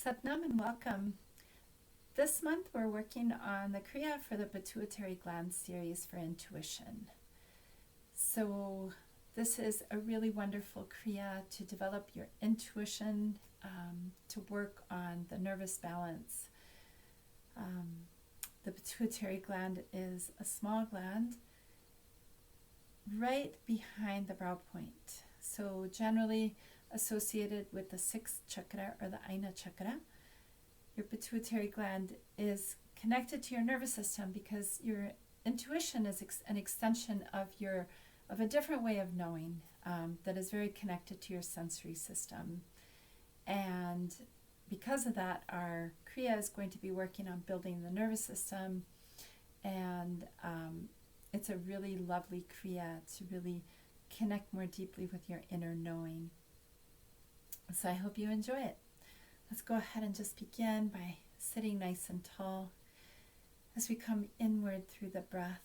Satnam and welcome. This month we're working on the Kriya for the Pituitary Gland series for intuition. So this is a really wonderful Kriya to develop your intuition, to work on the nervous balance. The pituitary gland is a small gland right behind the brow point. So generally associated with the sixth chakra or the Ajna chakra. Your pituitary gland is connected to your nervous system because your intuition is an extension of a different way of knowing that is very connected to your sensory system. And because of that, our Kriya is going to be working on building the nervous system, and it's a really lovely Kriya to really connect more deeply with your inner knowing. So I hope you enjoy it. Let's go ahead and just begin by sitting nice and tall as we come inward through the breath,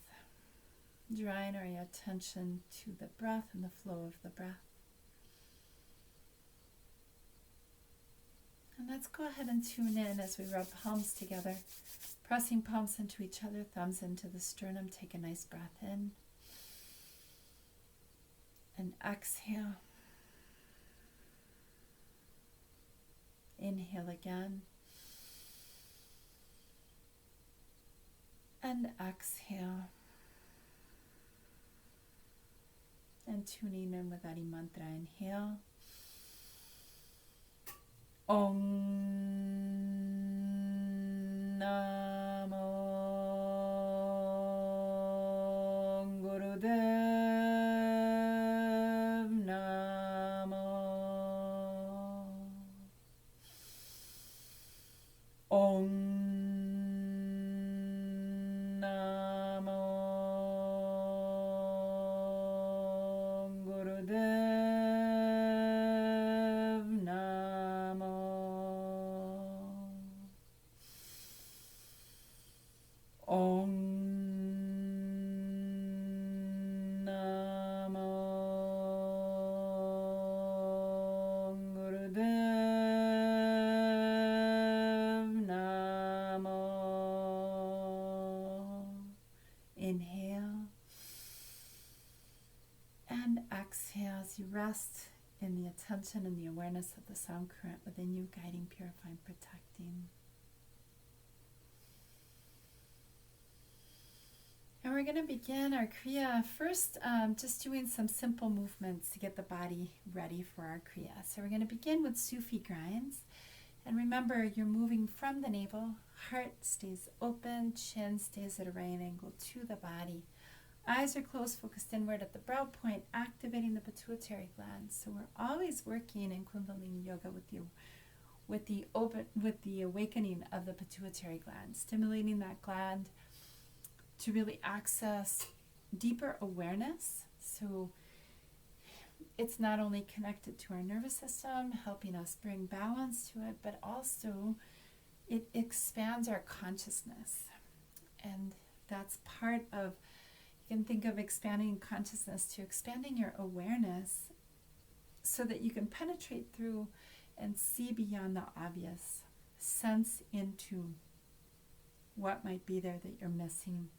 drawing our attention to the breath and the flow of the breath. And let's go ahead and tune in as we rub palms together, pressing palms into each other, thumbs into the sternum. Take a nice breath in and exhale. Inhale again and exhale. And tuning in with Adi Mantra. Inhale. Om Namo Gurudev Namo. Om Namo Gurudev Namo. Om Namo Gurudev Namo. Inhale and exhale as you rest in the attention and the awareness of the sound current within you, guiding, purifying, protecting. And we're going to begin our Kriya first, just doing some simple movements to get the body ready for our Kriya. So we're going to begin with Sufi Grinds. And remember, you're moving from the navel, heart stays open, chin stays at a right angle to the body. Eyes are closed, focused inward at the brow point, activating the pituitary gland. So we're always working in Kundalini Yoga with the awakening of the pituitary gland, stimulating that gland to really access deeper awareness. So it's not only connected to our nervous system, helping us bring balance to it, but also it expands our consciousness. And that's part of, you can think of expanding consciousness to expanding your awareness so that you can penetrate through and see beyond the obvious, sense into what might be there that you're missing.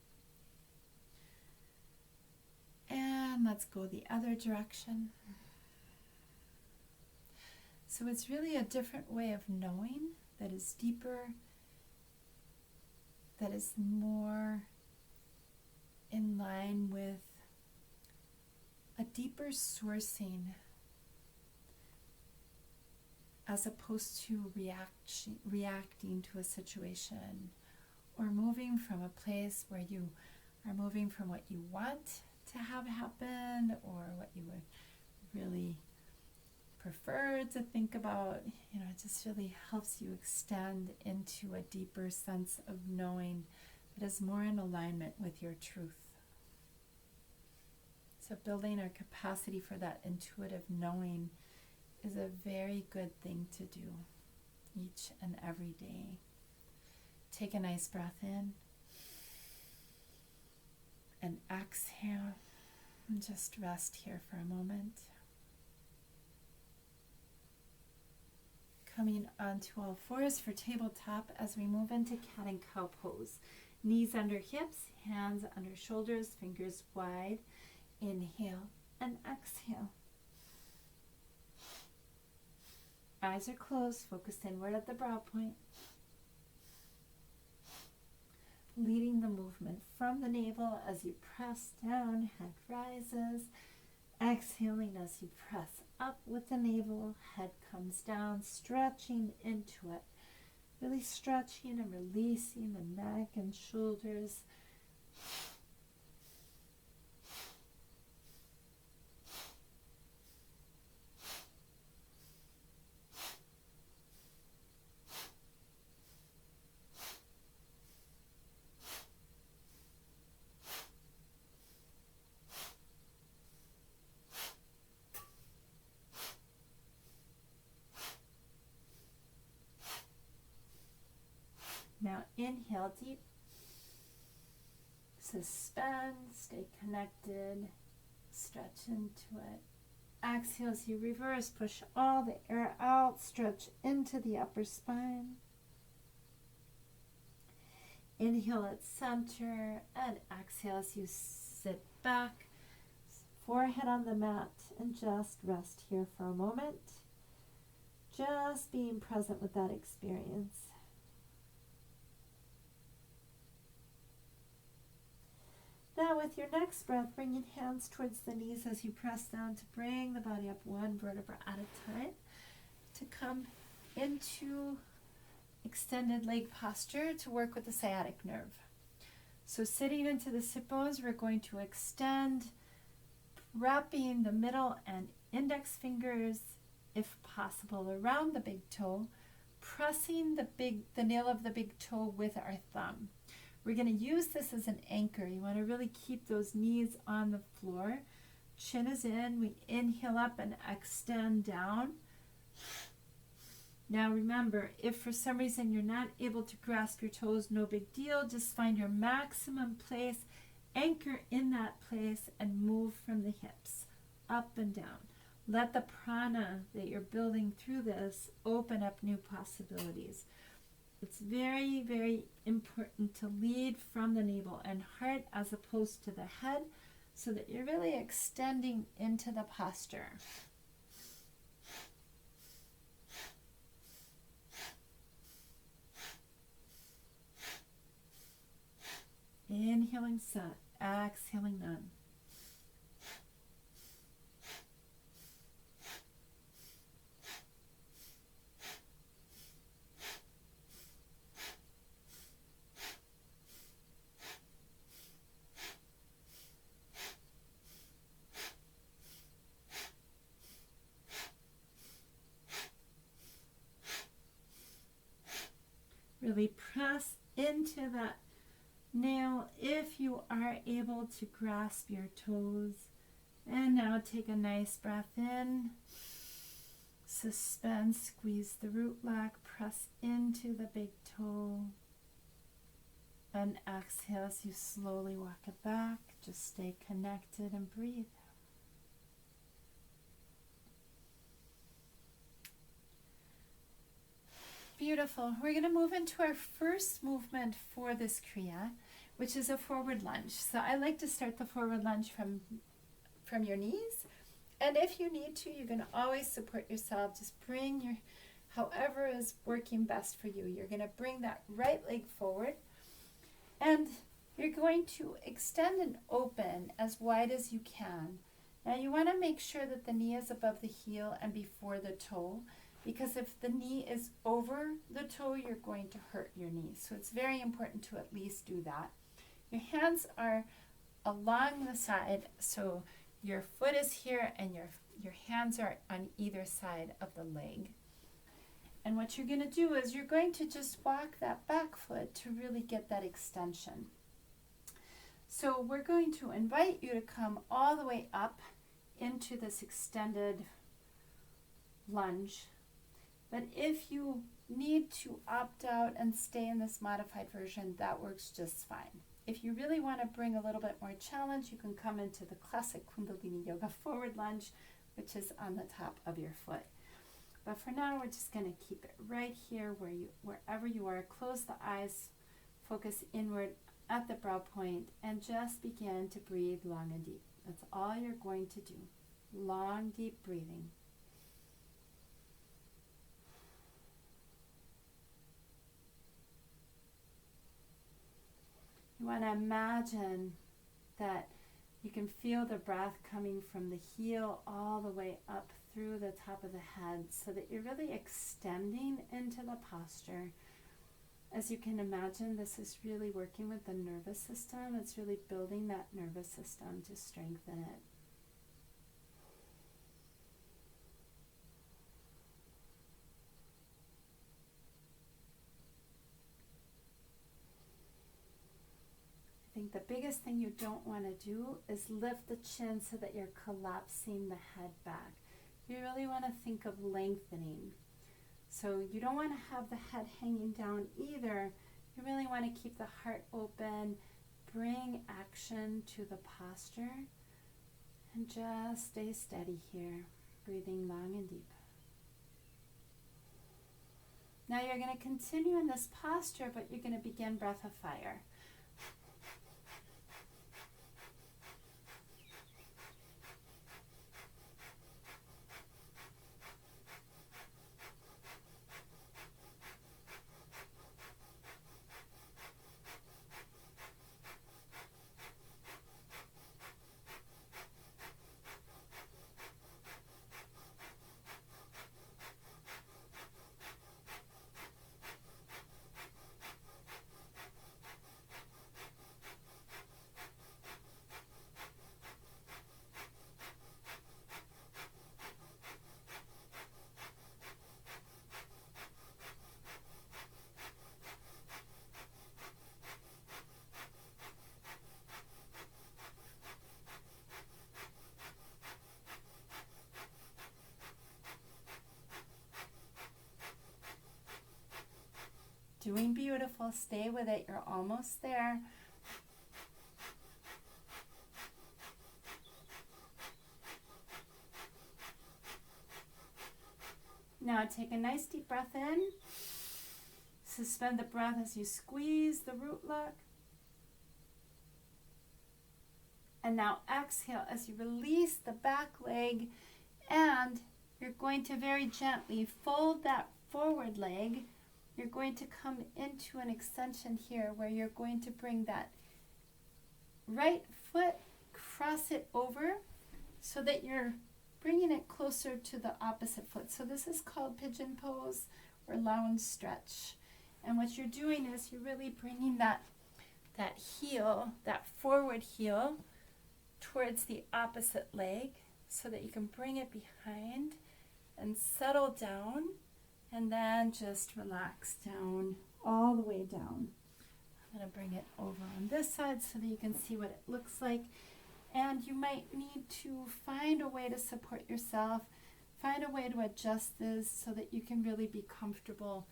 And let's go the other direction. So it's really a different way of knowing that is deeper, that is more in line with a deeper sourcing as opposed to reacting to a situation or moving from a place where you are moving from what you want to have happen or what you would really prefer to think about. It just really helps you extend into a deeper sense of knowing that is more in alignment with your truth. So building our capacity for that intuitive knowing is a very good thing to do each and every day. Take a nice breath in and exhale, and just rest here for a moment. coming onto all fours for tabletop as we move into cat and cow pose. Knees under hips, hands under shoulders, fingers wide. Inhale and exhale. Eyes are closed, focus inward at the brow point. Leading the movement from the navel as you press down, head rises. Exhaling as you press up with the navel, head comes down, stretching into it. Really stretching and releasing the neck and shoulders. Now inhale deep, suspend, stay connected, stretch into it. Exhale as you reverse, push all the air out, stretch into the upper spine. Inhale at center and exhale as you sit back, forehead on the mat, and just rest here for a moment. Just being present with that experience. Now with your next breath, bringing hands towards the knees as you press down to bring the body up one vertebra at a time to come into extended leg posture to work with the sciatic nerve. So sitting into the sit bones, we're going to extend, wrapping the middle and index fingers, if possible, around the big toe, pressing the nail of the big toe with our thumb. We're going to use this as an anchor. You want to really keep those knees on the floor. Chin is in. We inhale up and extend down. Now remember, if for some reason you're not able to grasp your toes, no big deal. Just find your maximum place, anchor in that place, and move from the hips up and down. Let the prana that you're building through this open up new possibilities. It's very, very important to lead from the navel and heart as opposed to the head so that you're really extending into the posture. Inhaling Sat, exhaling None. Really press into that nail if you are able to grasp your toes. And now take a nice breath in. Suspend, squeeze the root lock, press into the big toe. And exhale as you slowly walk it back. Just stay connected and breathe. Beautiful. We're going to move into our first movement for this Kriya, which is a forward lunge. So I like to start the forward lunge from your knees. And if you need to, you can always support yourself. Just bring your, however is working best for you. You're going to bring that right leg forward. And you're going to extend and open as wide as you can. Now you want to make sure that the knee is above the heel and before the toe. Because if the knee is over the toe, you're going to hurt your knee. So it's very important to at least do that. Your hands are along the side, so your foot is here and your hands are on either side of the leg. And what you're going to do is you're going to just walk that back foot to really get that extension. So we're going to invite you to come all the way up into this extended lunge. But if you need to opt out and stay in this modified version, that works just fine. If you really want to bring a little bit more challenge, you can come into the classic Kundalini Yoga forward lunge, which is on the top of your foot. But for now, we're just going to keep it right here wherever you are. Close the eyes, focus inward at the brow point, and just begin to breathe long and deep. That's all you're going to do. Long, deep breathing. You want to imagine that you can feel the breath coming from the heel all the way up through the top of the head, so that you're really extending into the posture. As you can imagine, this is really working with the nervous system. It's really building that nervous system to strengthen it. I think the biggest thing you don't want to do is lift the chin so that you're collapsing the head back. You really want to think of lengthening. So you don't want to have the head hanging down either. You really want to keep the heart open, bring action to the posture, and just stay steady here, breathing long and deep. Now you're going to continue in this posture, but you're going to begin breath of fire. Doing beautiful. Stay with it. You're almost there. Now take a nice deep breath in. Suspend the breath as you squeeze the root lock. And now exhale as you release the back leg, and you're going to very gently fold that forward leg. You're going to come into an extension here where you're going to bring that right foot, cross it over so that you're bringing it closer to the opposite foot. So this is called pigeon pose or lounge stretch. And what you're doing is you're really bringing that heel, that forward heel, towards the opposite leg so that you can bring it behind and settle down. And then just relax down, all the way down. I'm going to bring it over on this side so that you can see what it looks like. And you might need to find a way to support yourself, find a way to adjust this so that you can really be comfortable.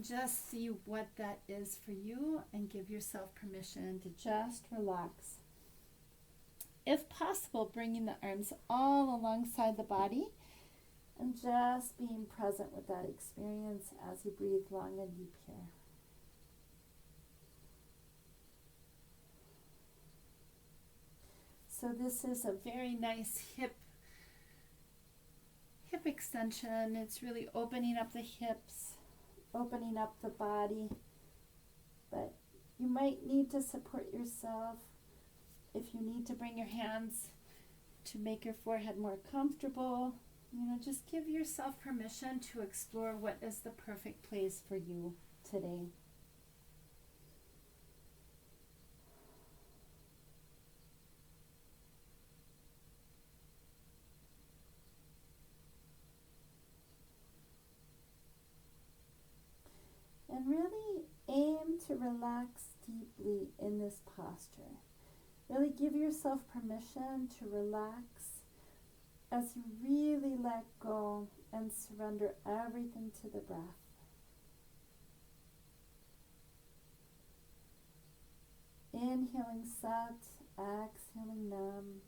Just see what that is for you and give yourself permission to just relax. If possible, bringing the arms all alongside the body, and just being present with that experience as you breathe long and deep here. So this is a very nice hip extension. It's really opening up the hips, opening up the body. But you might need to support yourself. If you need to bring your hands to make your forehead more comfortable, just give yourself permission to explore what is the perfect place for you today. And really aim to relax deeply in this posture. Really give yourself permission to relax as you really let go and surrender everything to the breath. Inhaling sat, exhaling nam.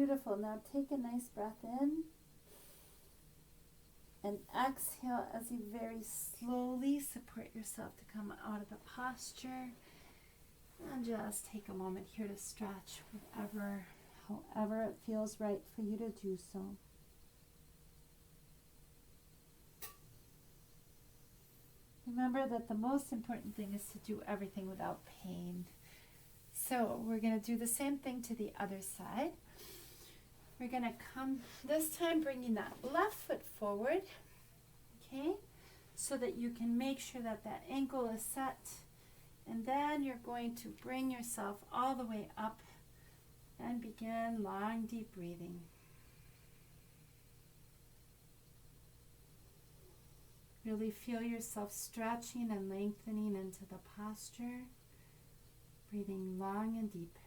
Beautiful. Now take a nice breath in and exhale as you very slowly support yourself to come out of the posture. And just take a moment here to stretch however it feels right for you to do so. Remember that the most important thing is to do everything without pain. So we're going to do the same thing to the other side. We're going to come this time bringing that left foot forward, okay, so that you can make sure that that ankle is set. And then you're going to bring yourself all the way up and begin long, deep breathing. Really feel yourself stretching and lengthening into the posture, breathing long and deep.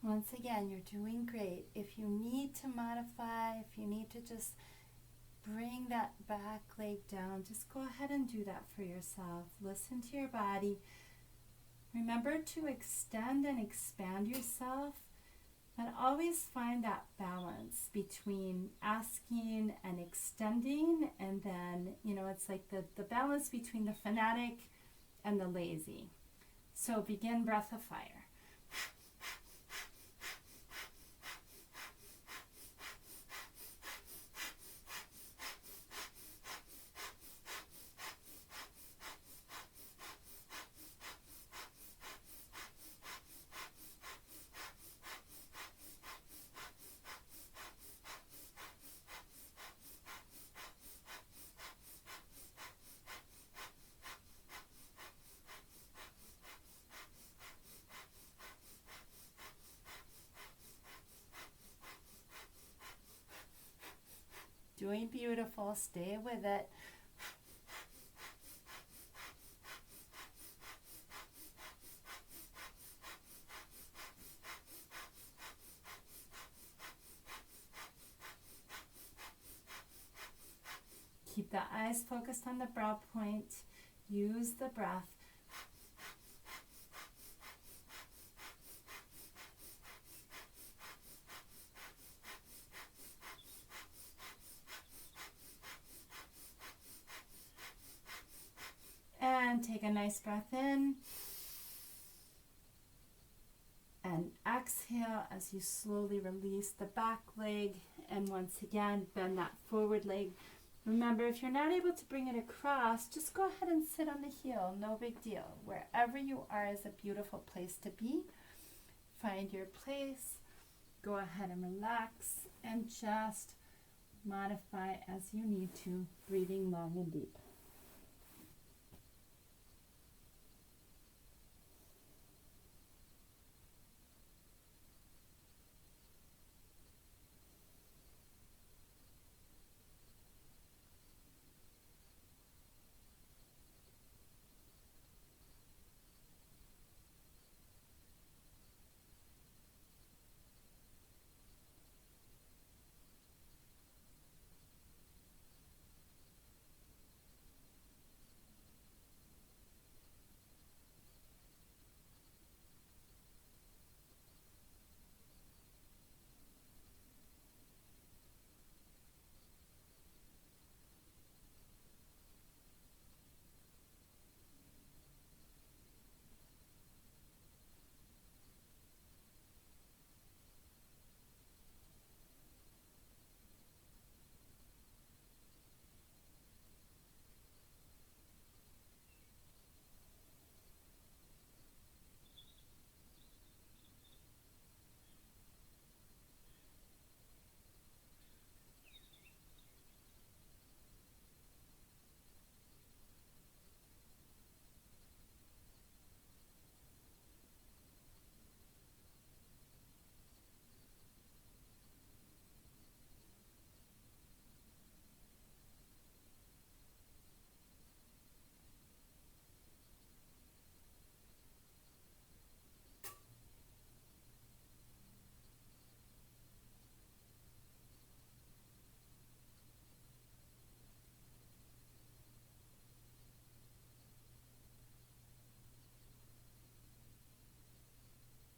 Once again, you're doing great. If you need to modify, if you need to just bring that back leg down, just go ahead and do that for yourself. Listen to your body. Remember to extend and expand yourself, but always find that balance between asking and extending, and then, it's like the balance between the fanatic and the lazy. So begin breath of fire. Doing beautiful. Stay with it. Keep the eyes focused on the brow point. Use the breath. And take a nice breath in. And exhale as you slowly release the back leg. And once again, bend that forward leg. Remember, if you're not able to bring it across, just go ahead and sit on the heel. No big deal. Wherever you are is a beautiful place to be. Find your place. Go ahead and relax and just modify as you need to, breathing long and deep.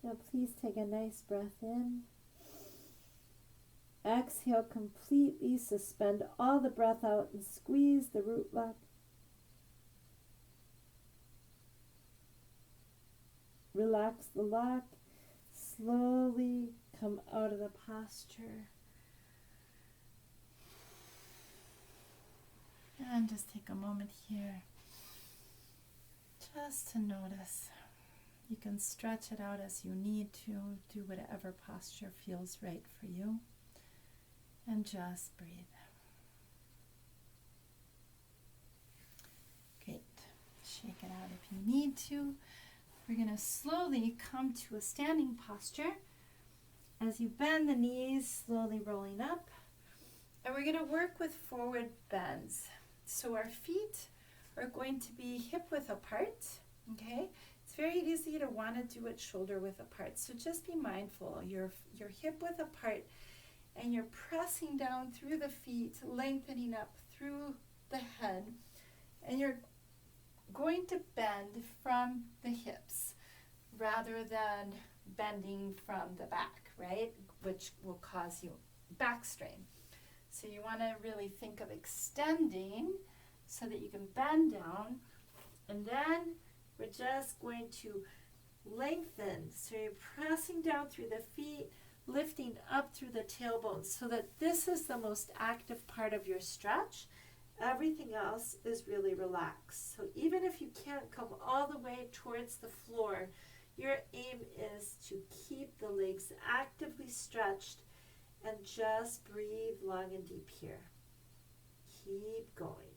Now please take a nice breath in. Exhale, completely suspend all the breath out and squeeze the root lock. Relax the lock. Slowly come out of the posture. And just take a moment here just to notice. You can stretch it out as you need to. Do whatever posture feels right for you. And just breathe. Great. Shake it out if you need to. We're going to slowly come to a standing posture as you bend the knees, slowly rolling up. And we're going to work with forward bends. So our feet are going to be hip width apart, okay? It's very easy to want to do it shoulder width apart. So just be mindful. Your hip width apart, and you're pressing down through the feet, lengthening up through the head, and you're going to bend from the hips rather than bending from the back, right? Which will cause you back strain. So you want to really think of extending so that you can bend down, and then we're just going to lengthen. So you're pressing down through the feet, lifting up through the tailbone so that this is the most active part of your stretch. Everything else is really relaxed. So even if you can't come all the way towards the floor, your aim is to keep the legs actively stretched and just breathe long and deep here. Keep going.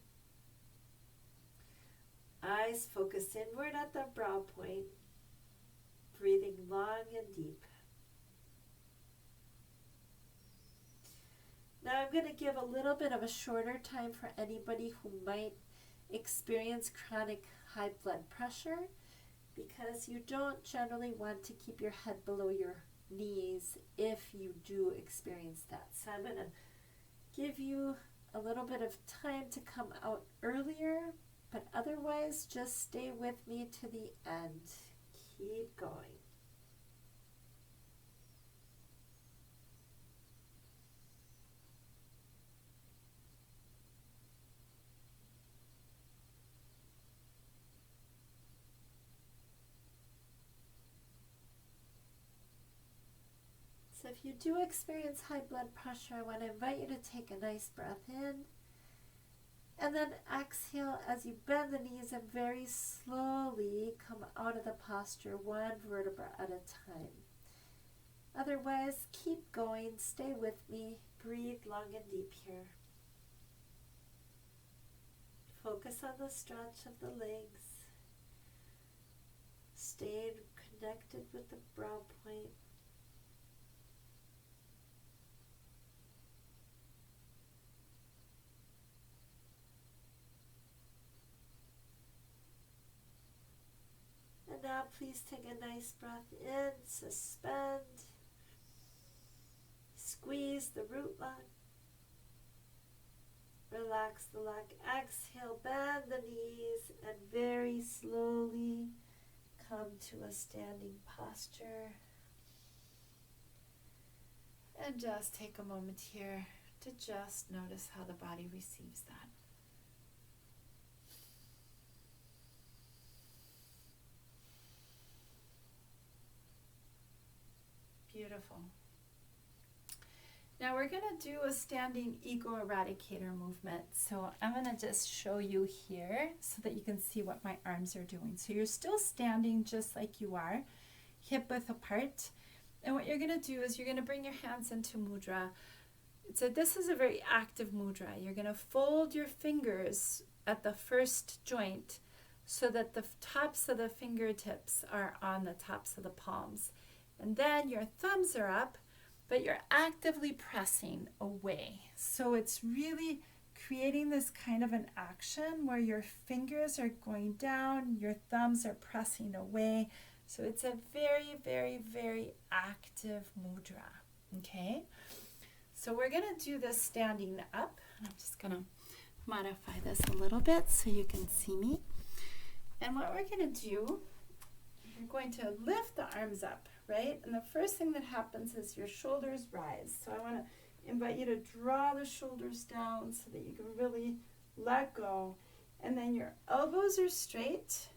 Eyes focus inward at the brow point, breathing long and deep. Now I'm going to give a little bit of a shorter time for anybody who might experience chronic high blood pressure, because you don't generally want to keep your head below your knees if you do experience that. So I'm going to give you a little bit of time to come out earlier, but otherwise just stay with me to the end. Keep going. So if you do experience high blood pressure, I want to invite you to take a nice breath in. And then exhale as you bend the knees and very slowly come out of the posture, one vertebra at a time. Otherwise, keep going, stay with me, breathe long and deep here. Focus on the stretch of the legs. Stay connected with the brow point. And now please take a nice breath in, suspend, squeeze the root lock, relax the lock, exhale, bend the knees, and very slowly come to a standing posture. And just take a moment here to just notice how the body receives that. Beautiful. Now we're going to do a standing ego eradicator movement. So I'm going to just show you here so that you can see what my arms are doing. So you're still standing just like you are, hip width apart. And what you're going to do is you're going to bring your hands into Mudra. So this is a very active Mudra. You're going to fold your fingers at the first joint so that the tops of the fingertips are on the tops of the palms. And then your thumbs are up, but you're actively pressing away. So it's really creating this kind of an action where your fingers are going down, your thumbs are pressing away. So it's a very, very, very active mudra, okay? So we're gonna do this standing up. I'm just gonna modify this a little bit so you can see me. And what we're gonna do, you're going to lift the arms up. right? And the first thing that happens is your shoulders rise. So I want to invite you to draw the shoulders down so that you can really let go. And then your elbows are straight,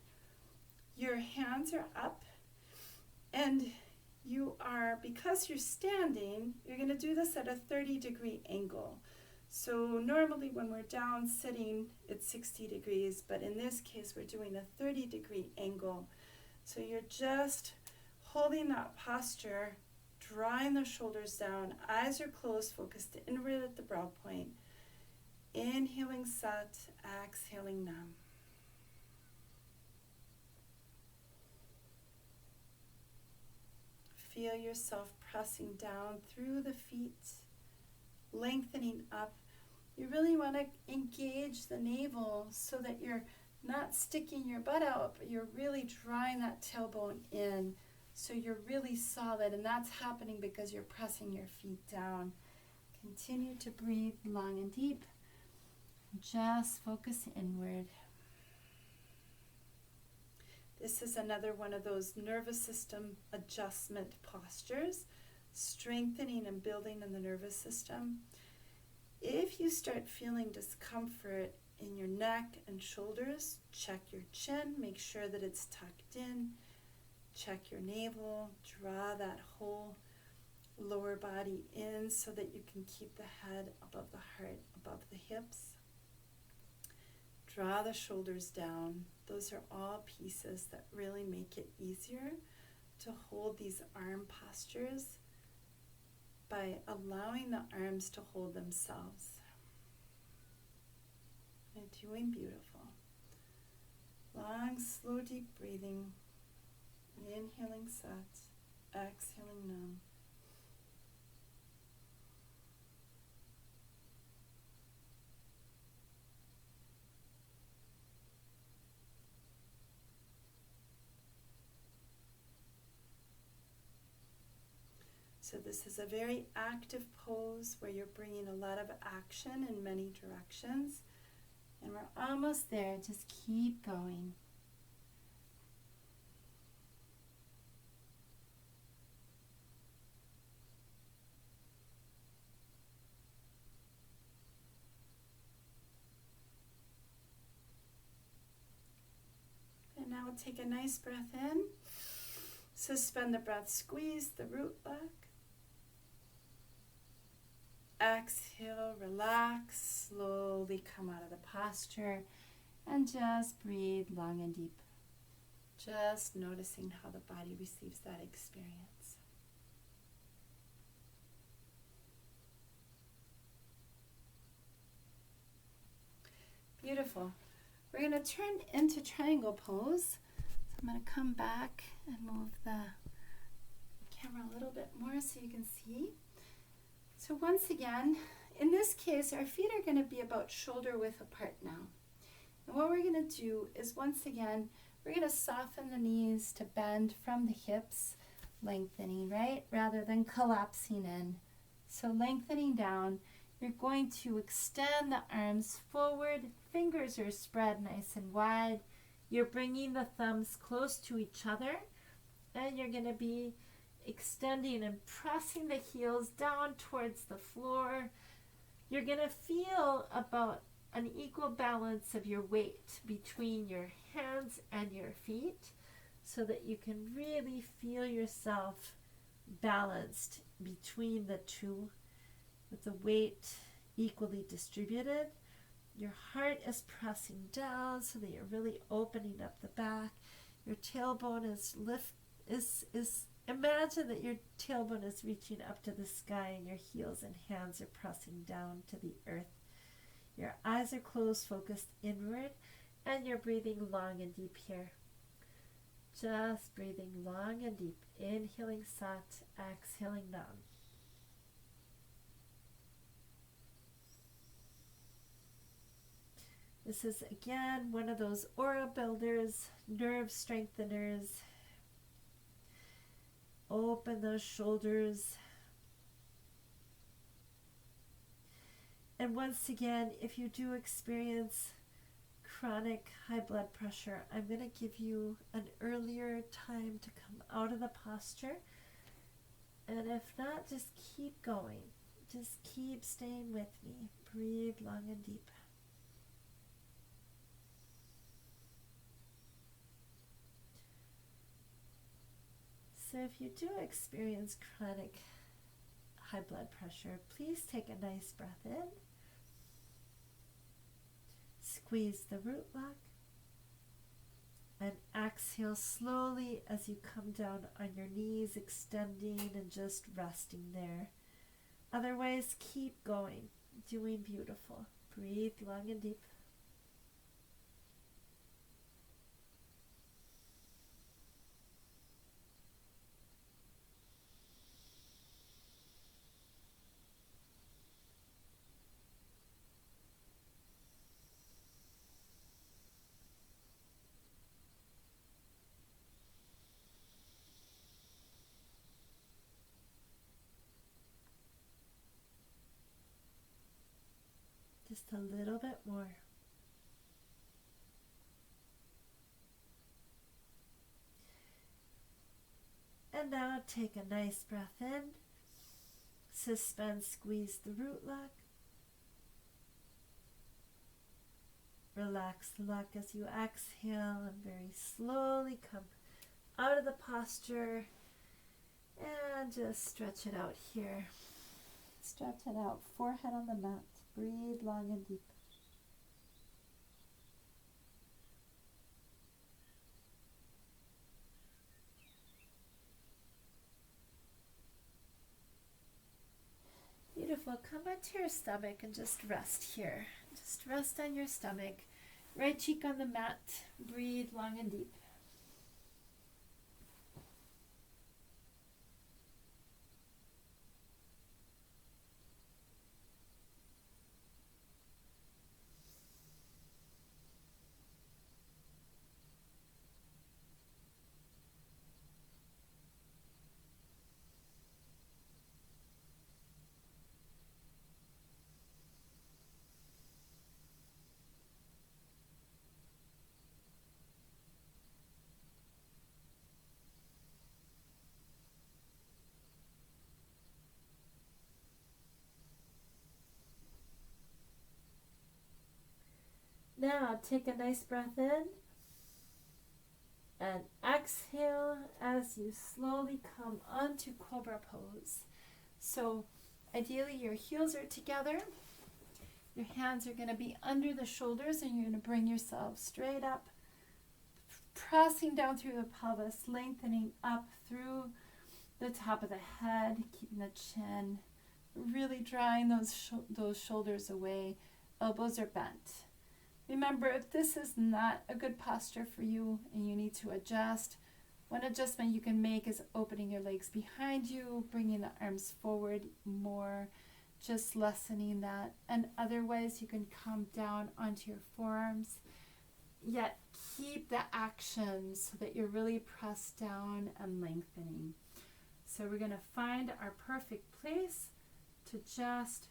your hands are up, and you are, because you're standing, you're going to do this at a 30-degree angle. So normally when we're down sitting, it's 60 degrees, but in this case, we're doing a 30-degree angle. So you're just holding that posture, drawing the shoulders down, eyes are closed, focused inward at the brow point. Inhaling Sat, exhaling Nam. Feel yourself pressing down through the feet, lengthening up. You really want to engage the navel so that you're not sticking your butt out, but you're really drawing that tailbone in so you're really solid, and that's happening because you're pressing your feet down. Continue to breathe long and deep. Just focus inward. This is another one of those nervous system adjustment postures, strengthening and building in the nervous system. If you start feeling discomfort in your neck and shoulders, check your chin, make sure that it's tucked in, check your navel, draw that whole lower body in so that you can keep the head above the heart, above the hips. Draw the shoulders down. Those are all pieces that really make it easier to hold these arm postures by allowing the arms to hold themselves. You're doing beautiful. Long, slow, deep breathing. Inhaling Sat, exhaling Nam. So this is a very active pose where you're bringing a lot of action in many directions. And we're almost there. Just keep going. And now we'll take a nice breath in. Suspend the breath, squeeze the root back. Exhale, relax, slowly come out of the posture and just breathe long and deep. Just noticing how the body receives that experience. Beautiful. We're going to turn into triangle pose. So I'm going to come back and move the camera a little bit more so you can see. So once again, in this case, our feet are going to be about shoulder width apart now. And what we're going to do is, once again, we're going to soften the knees to bend from the hips, lengthening, right? Rather than collapsing in. So lengthening down, you're going to extend the arms forward. Fingers are spread nice and wide. You're bringing the thumbs close to each other. And you're going to be extending and pressing the heels down towards the floor. You're going to feel about an equal balance of your weight between your hands and your feet so that you can really feel yourself balanced between the two with the weight equally distributed. Your heart is pressing down so that you're really opening up the back. Your tailbone is imagine that your tailbone is reaching up to the sky and your heels and hands are pressing down to the earth. Your eyes are closed, focused inward, and you're breathing long and deep here. Just breathing long and deep. Inhaling Sat, exhaling Nam. This is again one of those aura builders, nerve strengtheners. Open those shoulders. And once again, if you do experience chronic high blood pressure, I'm going to give you an earlier time to come out of the posture And if not, just keep going. Just keep staying with me. Breathe long and deep. So if you do experience chronic high blood pressure, please take a nice breath in. Squeeze the root lock. And exhale slowly as you come down on your knees, extending and just resting there. Otherwise, keep going. Doing beautiful. Breathe long and deep. Just a little bit more. And now take a nice breath in. Suspend, squeeze the root lock. Relax the lock as you exhale and very slowly come out of the posture and just stretch it out here. Stretch it out, forehead on the mat. Breathe long and deep. Beautiful. Come onto your stomach and just rest here. Just rest on your stomach. Right cheek on the mat. Breathe long and deep. Now take a nice breath in and exhale as you slowly come onto Cobra Pose. So ideally your heels are together, your hands are going to be under the shoulders, and you're going to bring yourself straight up, pressing down through the pelvis, lengthening up through the top of the head, keeping the chin, really drawing those shoulders away. Elbows are bent. Remember, if this is not a good posture for you and you need to adjust, one adjustment you can make is opening your legs behind you, bringing the arms forward more, just lessening that. And otherwise, you can come down onto your forearms, yet keep the action so that you're really pressed down and lengthening. So we're going to find our perfect place to just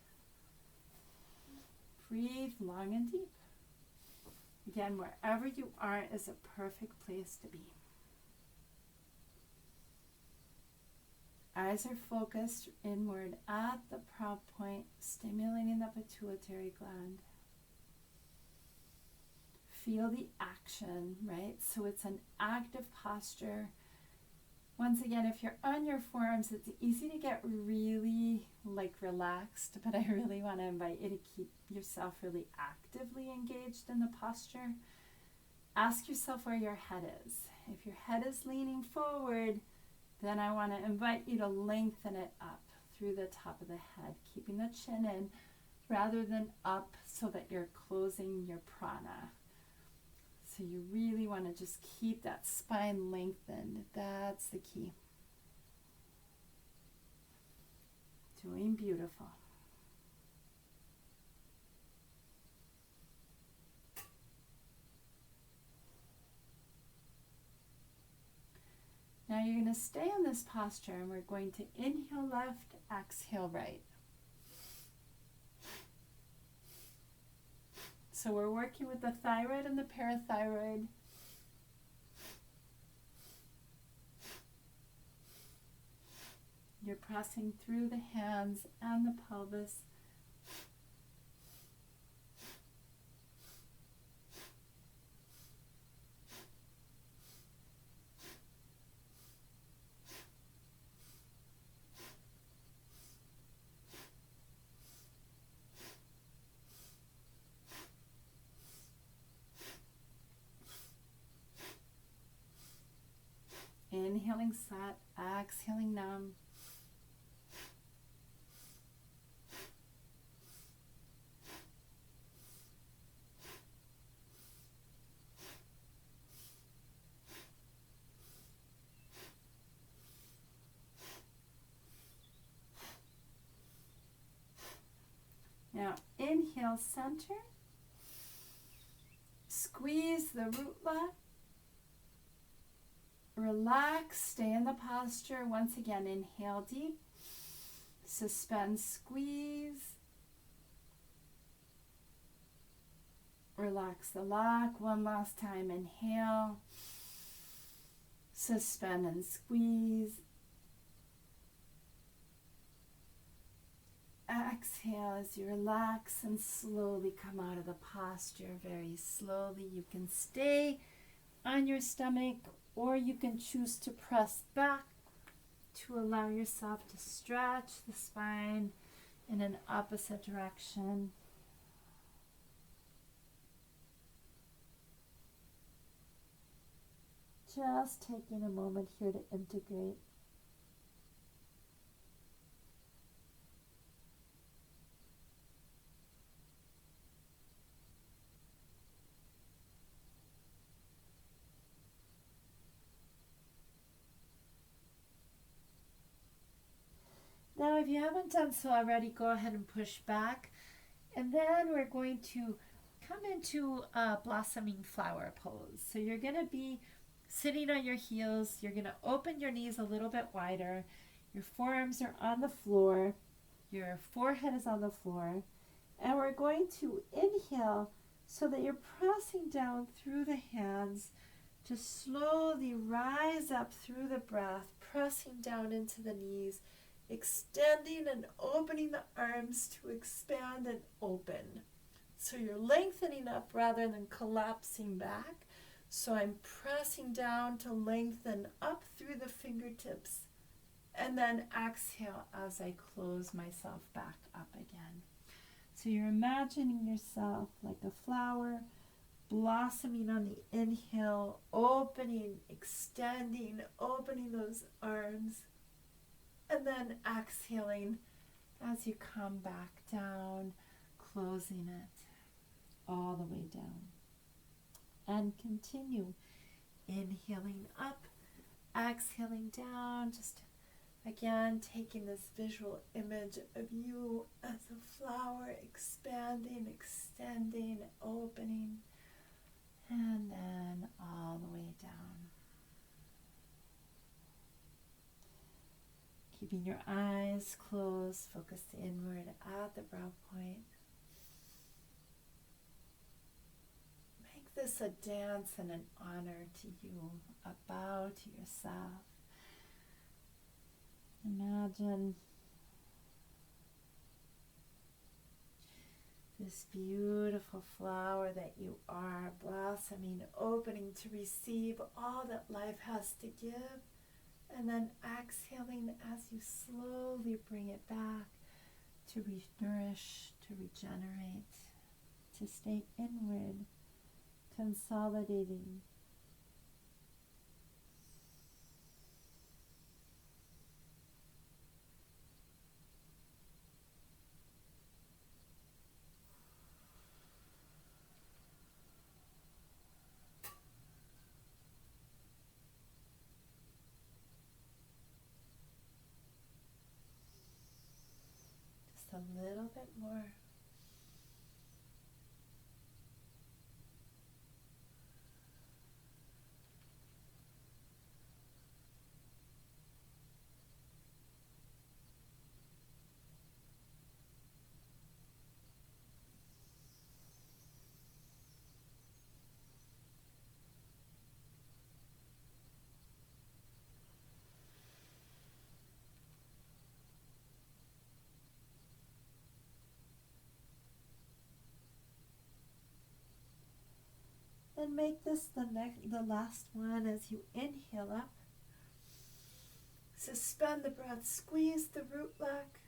breathe long and deep. Again, wherever you are is a perfect place to be. Eyes are focused inward at the proud point, stimulating the pituitary gland. Feel the action, right? So it's an active posture. Once again, if you're on your forearms, it's easy to get really relaxed, but I really want to invite you to keep yourself really actively engaged in the posture. Ask yourself where your head is. If your head is leaning forward, then I want to invite you to lengthen it up through the top of the head, keeping the chin in rather than up, so that you're closing your prana. So you really want to just keep that spine lengthened. That's the key. Doing beautiful. Now you're going to stay in this posture, and we're going to inhale left, exhale right. So we're working with the thyroid and the parathyroid. You're pressing through the hands and the pelvis. Inhaling set, exhaling numb. Now inhale, center. Squeeze the rootlet. Relax, stay in the posture. Once again, inhale deep. Suspend, squeeze. Relax the lock. One last time, inhale. Suspend and squeeze. Exhale as you relax and slowly come out of the posture. Very slowly. You can stay on your stomach, or you can choose to press back to allow yourself to stretch the spine in an opposite direction. Just taking a moment here to integrate. Now, if you haven't done so already, go ahead and push back. And then we're going to come into a blossoming flower pose. So you're going to be sitting on your heels. You're going to open your knees a little bit wider. Your forearms are on the floor. Your forehead is on the floor. And we're going to inhale so that you're pressing down through the hands to slowly rise up through the breath, pressing down into the knees, extending and opening the arms to expand and open. So you're lengthening up rather than collapsing back. So I'm pressing down to lengthen up through the fingertips, and then exhale as I close myself back up again. So you're imagining yourself like a flower blossoming on the inhale, opening, extending, opening those arms, and then exhaling as you come back down, closing it all the way down. And continue inhaling up, exhaling down, just again taking this visual image of you as a flower, expanding, extending, opening, and then all the way down. Keeping your eyes closed, focused inward at the brow point. Make this a dance and an honor to you, a bow to yourself. Imagine this beautiful flower that you are, blossoming, opening to receive all that life has to give. And then exhaling as you slowly bring it back to nourish, to regenerate, to stay inward, consolidating. A little bit more. And make this the last one as you inhale up. Suspend the breath, squeeze the root lock.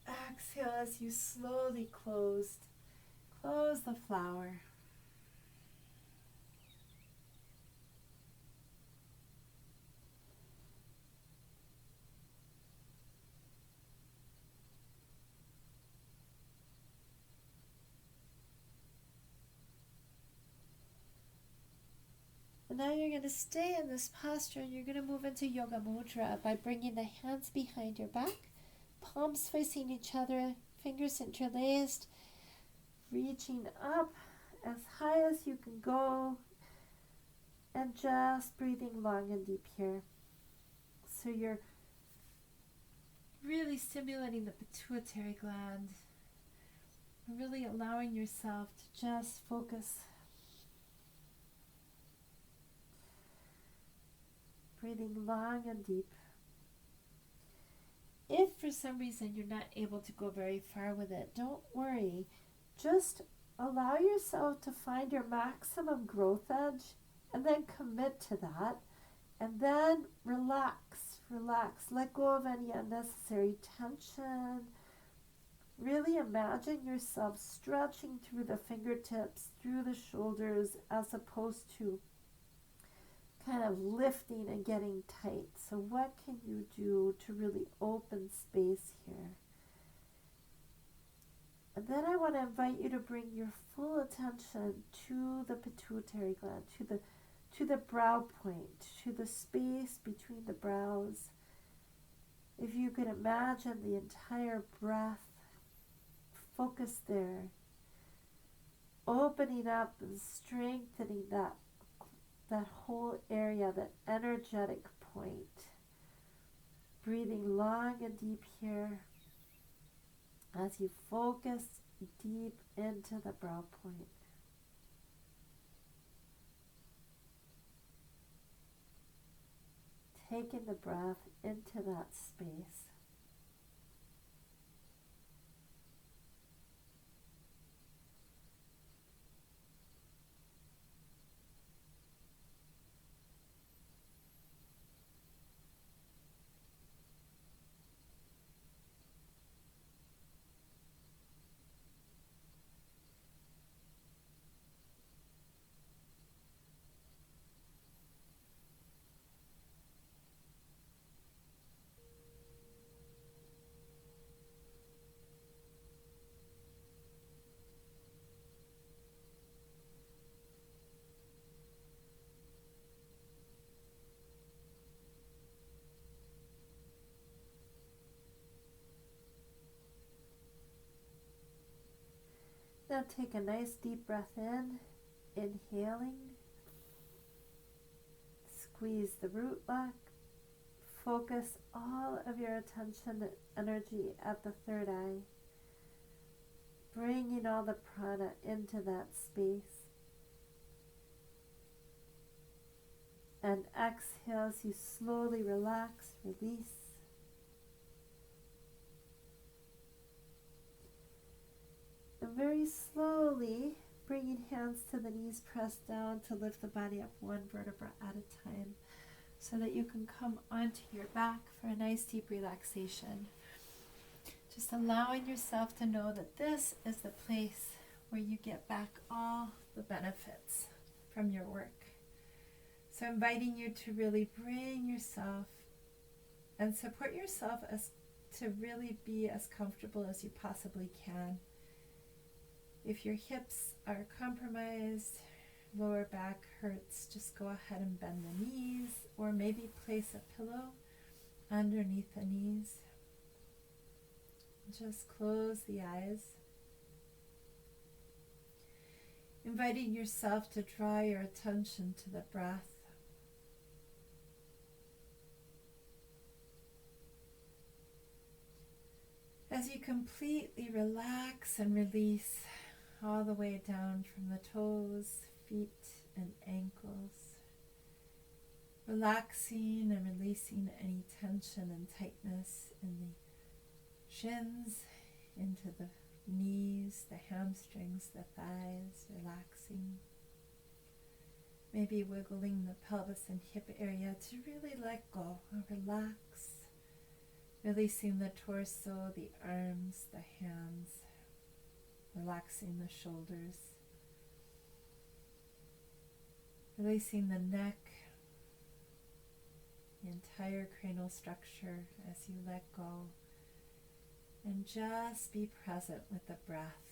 Exhale as you slowly close the flower. And now you're going to stay in this posture. You're going to move into Yoga Mudra by bringing the hands behind your back, palms facing each other, fingers interlaced, reaching up as high as you can go, and just breathing long and deep here. So you're really stimulating the pituitary gland, really allowing yourself to just focus. Breathing long and deep. If for some reason you're not able to go very far with it, don't worry. Just allow yourself to find your maximum growth edge and then commit to that. And then relax. Let go of any unnecessary tension. Really imagine yourself stretching through the fingertips, through the shoulders, as opposed to kind of lifting and getting tight. So what can you do to really open space here? And then I want to invite you to bring your full attention to the pituitary gland, to the brow point, to the space between the brows. If you could imagine the entire breath, focus there, opening up and strengthening that whole area, that energetic point. Breathing long and deep here as you focus deep into the brow point. Taking the breath into that space. Now take a nice deep breath in, inhaling. Squeeze the root lock. Focus all of your attention and energy at the third eye. Bringing all the prana into that space. And exhale as you slowly relax, release. And very slowly, bringing hands to the knees, press down to lift the body up one vertebra at a time so that you can come onto your back for a nice deep relaxation. Just allowing yourself to know that this is the place where you get back all the benefits from your work. So inviting you to really bring yourself and support yourself as to really be as comfortable as you possibly can. If your hips are compromised, lower back hurts, just go ahead and bend the knees, or maybe place a pillow underneath the knees. Just close the eyes. Inviting yourself to draw your attention to the breath. As you completely relax and release all the way down from the toes, feet, and ankles. Relaxing and releasing any tension and tightness in the shins, into the knees, the hamstrings, the thighs, relaxing. Maybe wiggling the pelvis and hip area to really let go and relax. Releasing the torso, the arms, the hands, relaxing the shoulders. Releasing the neck, the entire cranial structure as you let go. And just be present with the breath.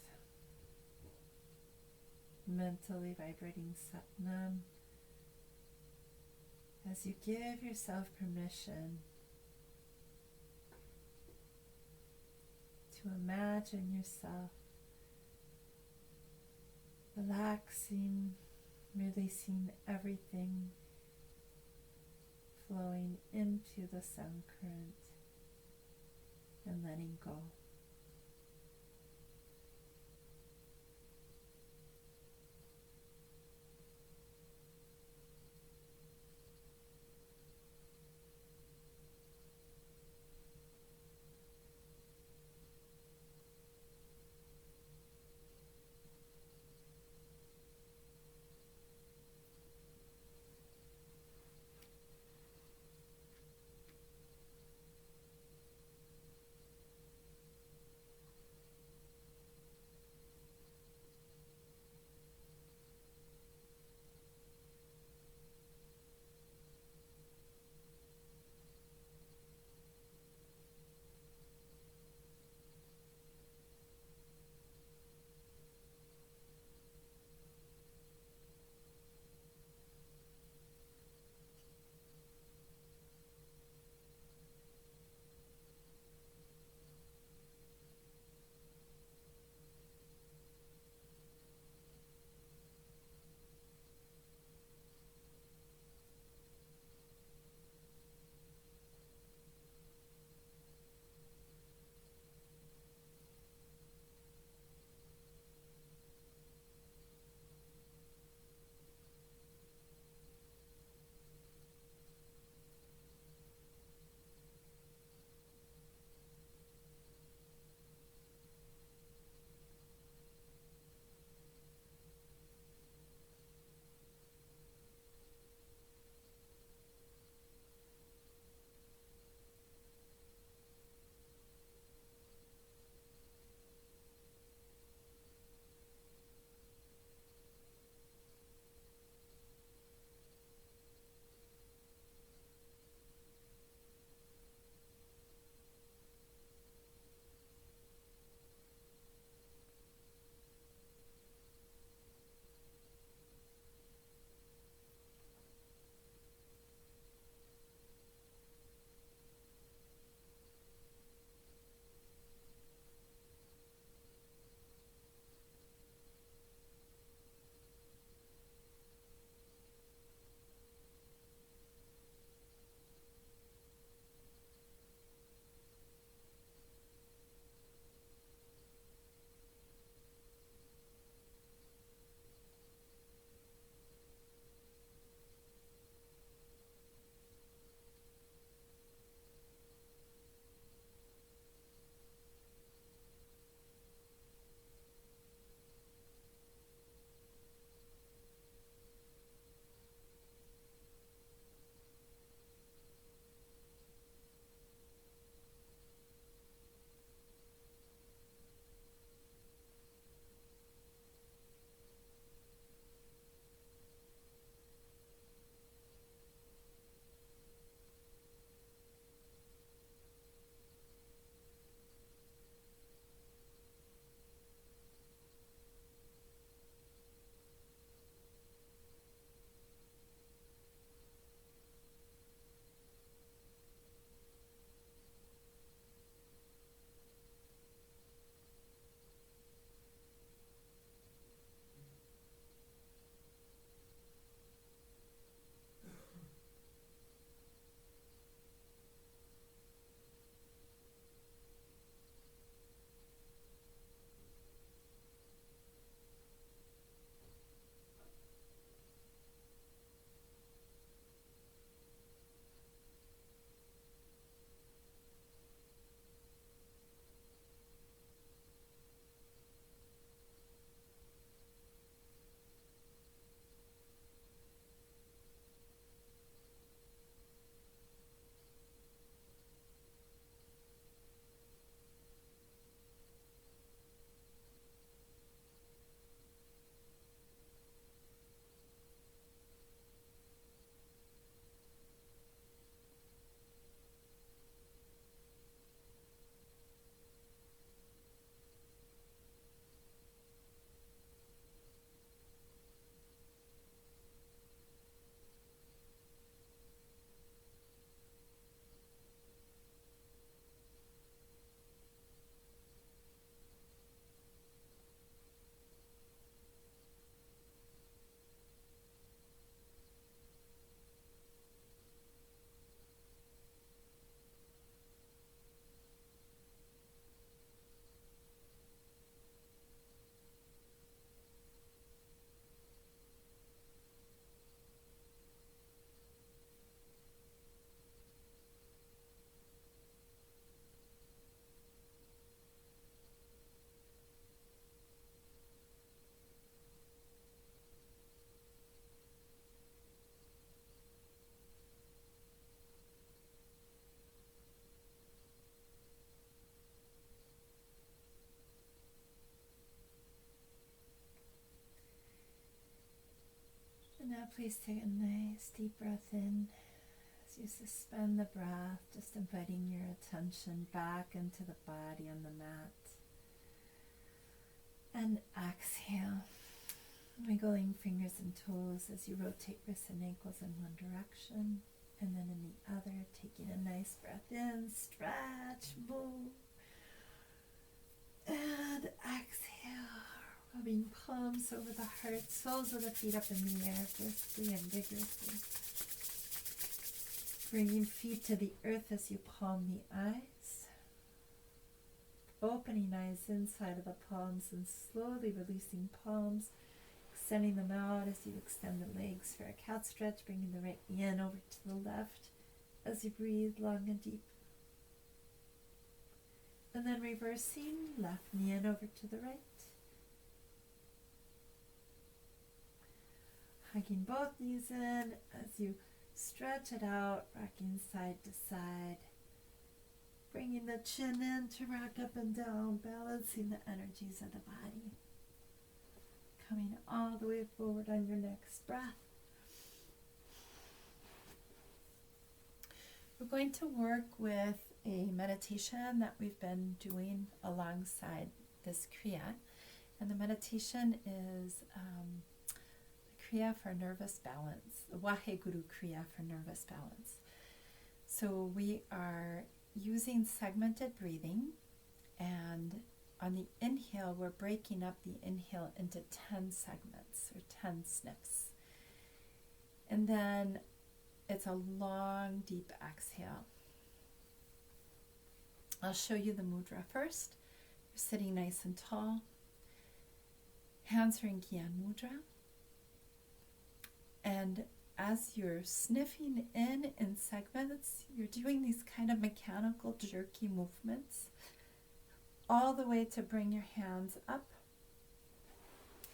Mentally vibrating Satnam as you give yourself permission to imagine yourself relaxing, releasing everything, flowing into the sun current and letting go. Yeah, please take a nice deep breath in as you suspend the breath, just inviting your attention back into the body on the mat. And exhale, wiggling fingers and toes as you rotate wrists and ankles in one direction and then in the other, taking a nice breath in, stretch, move, and exhale, rubbing palms over the heart, soles of the feet up in the air, briskly and vigorously. Bringing feet to the earth as you palm the eyes. Opening eyes inside of the palms and slowly releasing palms, extending them out as you extend the legs for a cat stretch, bringing the right knee in over to the left as you breathe long and deep. And then reversing, left knee in over to the right. Hugging both knees in as you stretch it out, rocking side to side. Bringing the chin in to rock up and down, balancing the energies of the body. Coming all the way forward on your next breath. We're going to work with a meditation that we've been doing alongside this Kriya. And the meditation is the Kriya for nervous balance, the Wahe Guru Kriya for nervous balance. So we are using segmented breathing, and on the inhale, we're breaking up the inhale into 10 segments or 10 sniffs. And then it's a long, deep exhale. I'll show you the mudra first. You're sitting nice and tall. Hands are in Pigeon mudra. And as you're sniffing in segments, you're doing these kind of mechanical, jerky movements all the way to bring your hands up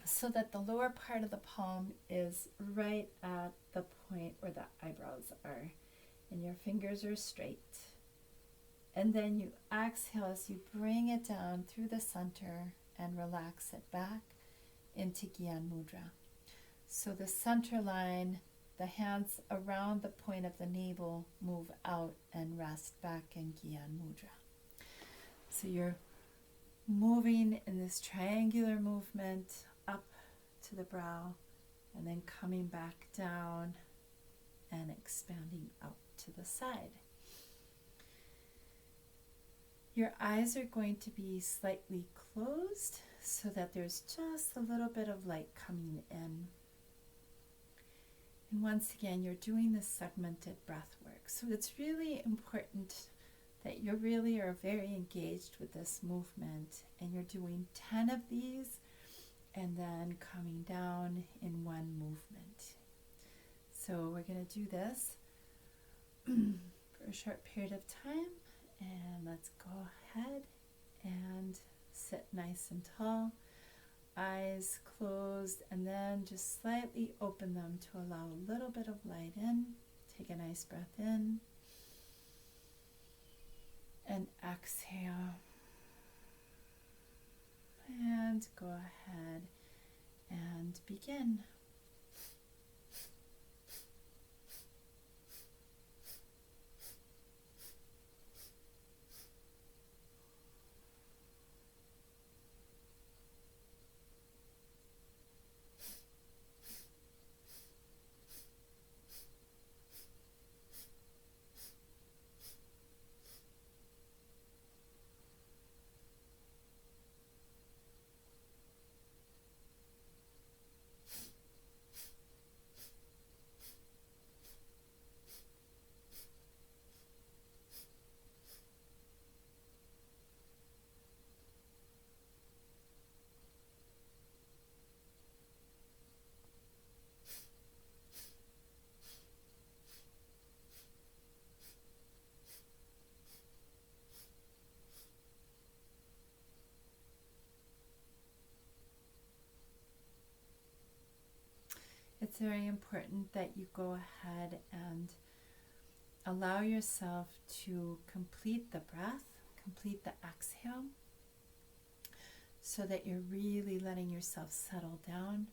so that the lower part of the palm is right at the point where the eyebrows are and your fingers are straight. And then you exhale as you bring it down through the center and relax it back into Pigeon mudra. So the center line, the hands around the point of the navel move out and rest back in Pigeon mudra. So you're moving in this triangular movement up to the brow and then coming back down and expanding out to the side. Your eyes are going to be slightly closed so that there's just a little bit of light coming in. And once again, you're doing this segmented breath work. So it's really important that you really are very engaged with this movement, and you're doing 10 of these and then coming down in one movement. So we're going to do this for a short period of time, and let's go ahead and sit nice and tall, eyes closed, and then just slightly open them to allow a little bit of light in. Take a nice breath in and exhale, and go ahead and begin. It's very important that you go ahead and allow yourself to complete the breath, complete the exhale, so that you're really letting yourself settle down.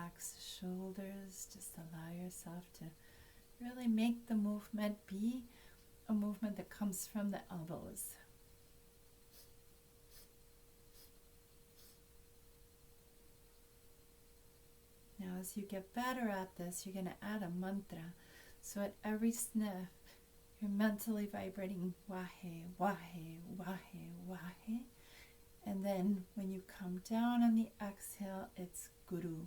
relax the shoulders. Just allow yourself to really make the movement be a movement that comes from the elbows. Now, as you get better at this, you're going to add a mantra. So at every sniff, you're mentally vibrating Wahe, Wahe, Wahe, Wahe. And then when you come down on the exhale, it's Guru.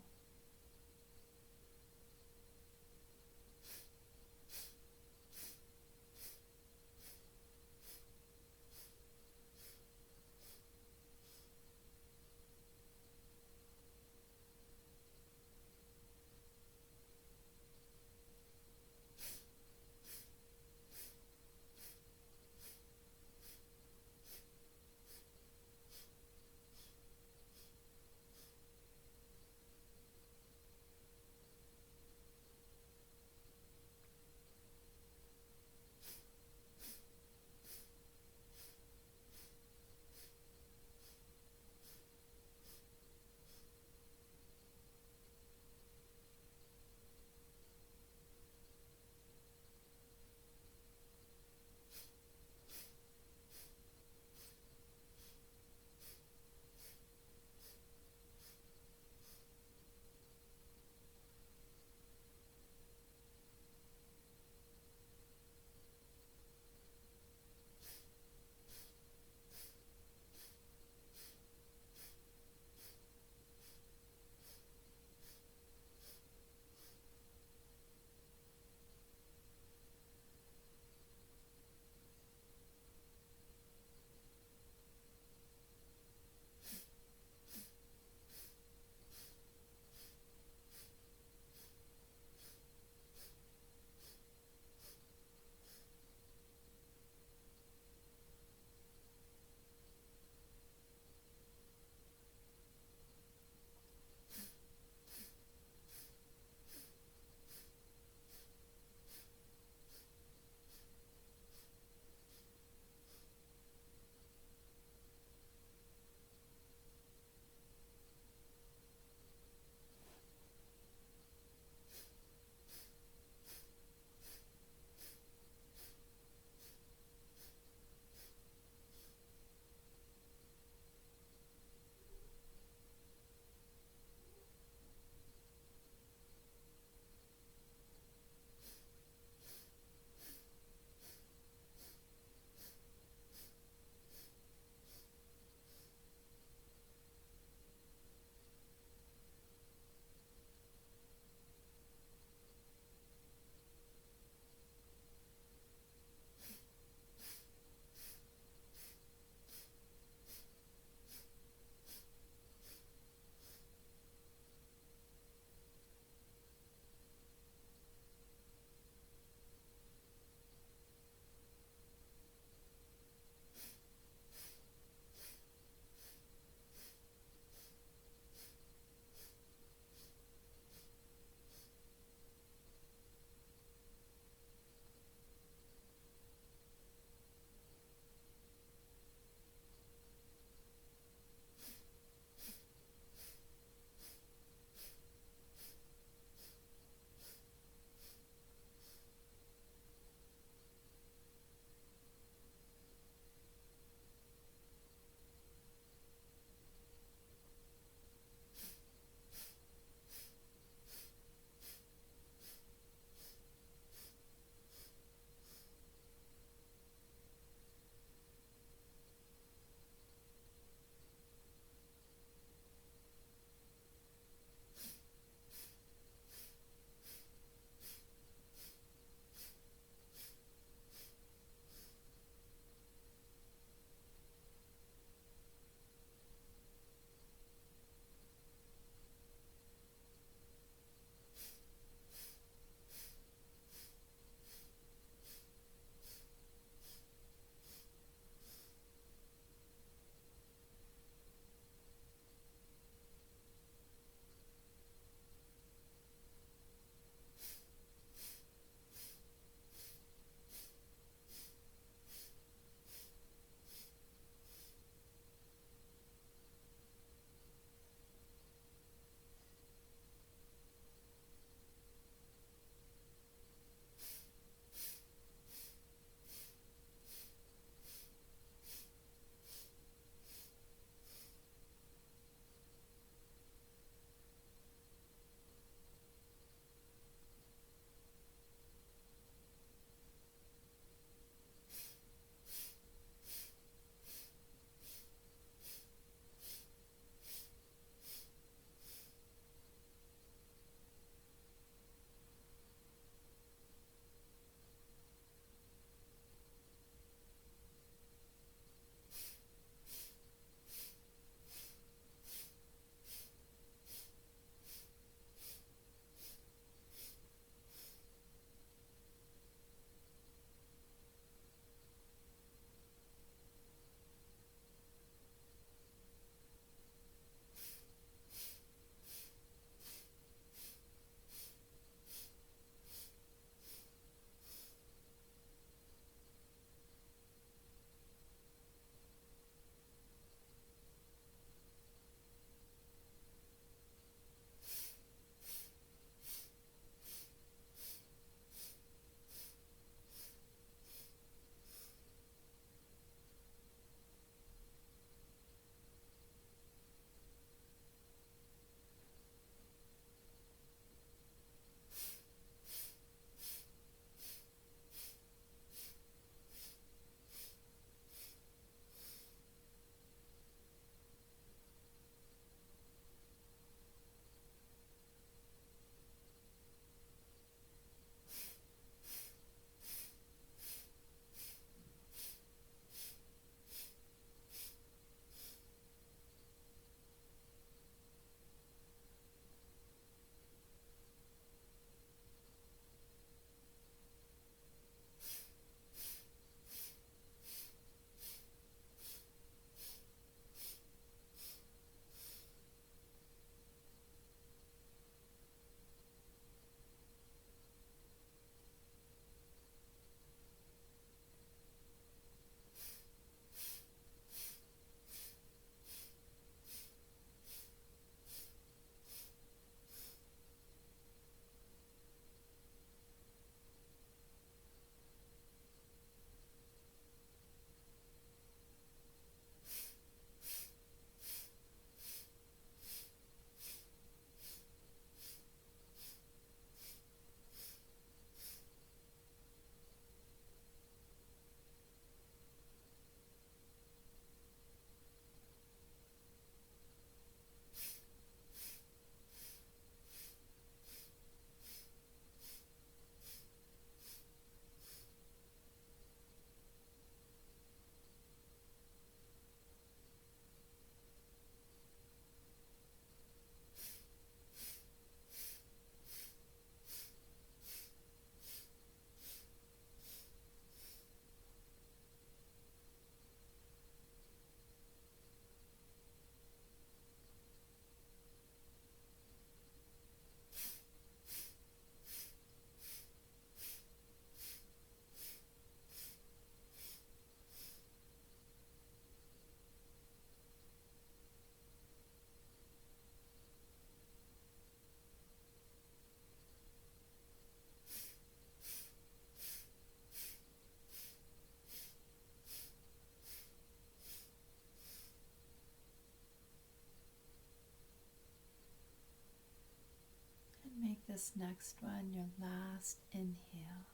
this next one, your last inhale.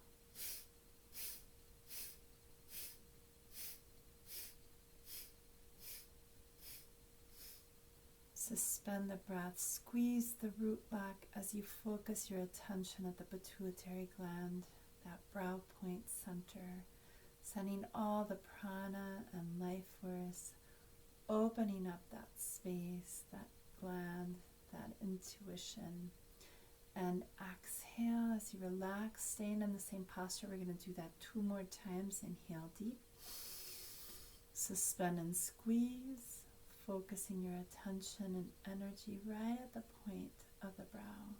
Suspend the breath, squeeze the root lock as you focus your attention at the pituitary gland, that brow point center, sending all the prana and life force, opening up that space, that gland, that intuition. And exhale as you relax, staying in the same posture. We're going to do that 2 more times. Inhale deep, suspend and squeeze, focusing your attention and energy right at the point of the brow.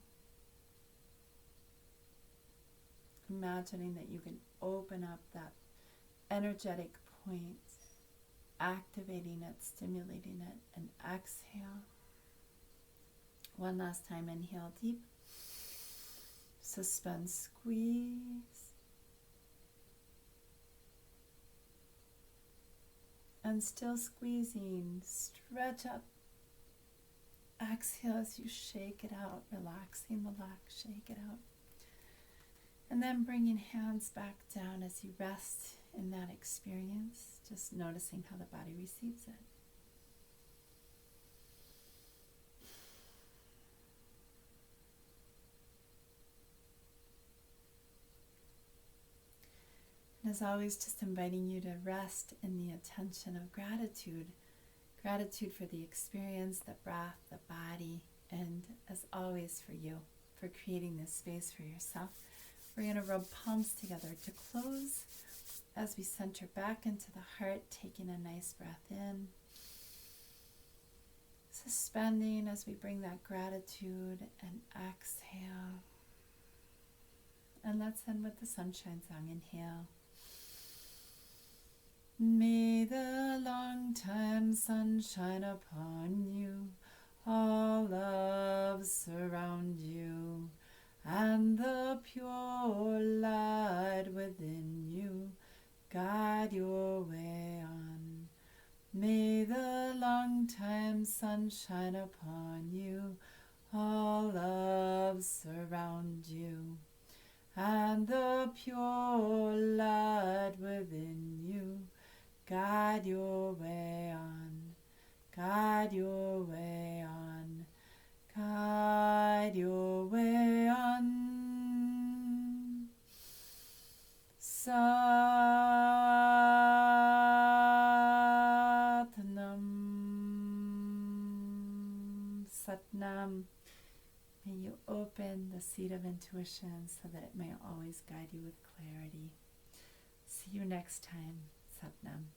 Imagining that you can open up that energetic point, activating it, stimulating it, and exhale. One last time, inhale deep, suspend, squeeze, and still squeezing, stretch up. Exhale as you shake it out, relaxing the lock, shake it out. And then bringing hands back down as you rest in that experience, just noticing how the body receives it. And as always, just inviting you to rest in the attention of gratitude. Gratitude for the experience, the breath, the body, and as always for you, for creating this space for yourself. We're going to rub palms together to close as we center back into the heart, taking a nice breath in. Suspending as we bring that gratitude and exhale. And let's end with the sunshine song. Inhale. May the long time sun shine upon you, all love surround you, and the pure light within you guide your way on. May the long time sun shine upon you, all love surround you, and the pure light within you guide your way on, guide your way on, guide your way on. Satnam, Satnam. May you open the seat of intuition so that it may always guide you with clarity. See you next time. Satnam.